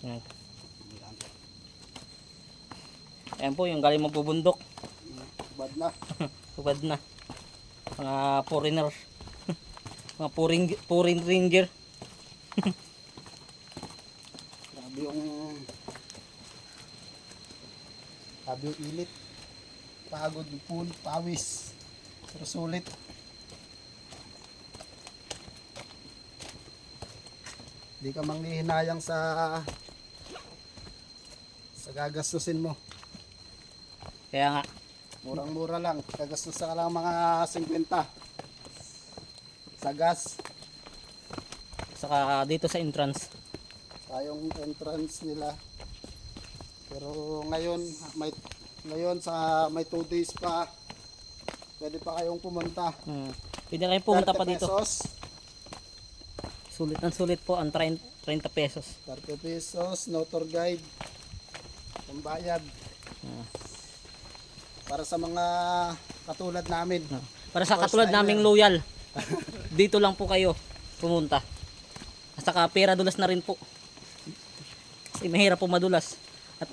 Yan. Ayan po yung galing magbubundok. Bad na. Hubad na. Mga foreigners. Mga foreign ranger. Grabe yung ilit. Pagod, pool, pawis. Pero sulit. Di ka manghihinayang sa gagastusin mo. Kaya nga. Murang-mura lang. Gagastos ka lang mga 50 sa gas. Saka dito sa entrance. Yung entrance nila. Pero ngayon may 2 days pa. Pwede pa kayong pumunta. Pwede kayong pumunta 30 pa dito. pesos. Sulit ang sulit po ang 30 pesos. 30 pesos, no tour guide. Pambayad. Para sa mga katulad namin. Para sa First katulad timer. naming loyal. Dito lang po kayo pumunta. At saka pera dulas na rin po. Kasi mahirap po madulas. At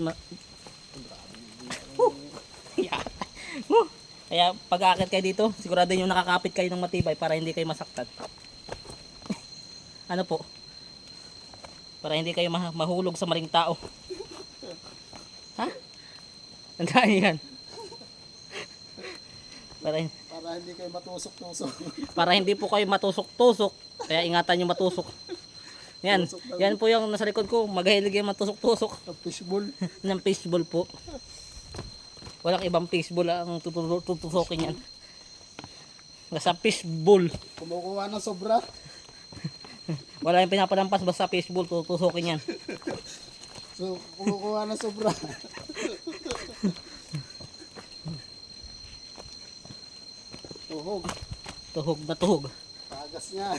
Kaya pag-aakit kayo dito, sigurado yung nakakapit kayo ng matibay para hindi kayo masaktan. Ano po? Para hindi kayo mahulog sa maling tao. Ha? Tandaan niyo yan. Para hindi kayo matusok-tusok. para hindi po kayo matusok-tusok. Kaya ingatan yung matusok. Yan. Yan po yung nasa likod ko. Maghilig yung matusok-tusok. Fishbowl. Ng fishball po. Walang ibang fishball ang tutusokin yan. Basta fishball. Kumukuha ng sobra. Wala yung pinapalampas basta fishball tutusokin yan. So, kumukuha ng sobra. Tuhog. Tuhog na tuhog. Tagas niya.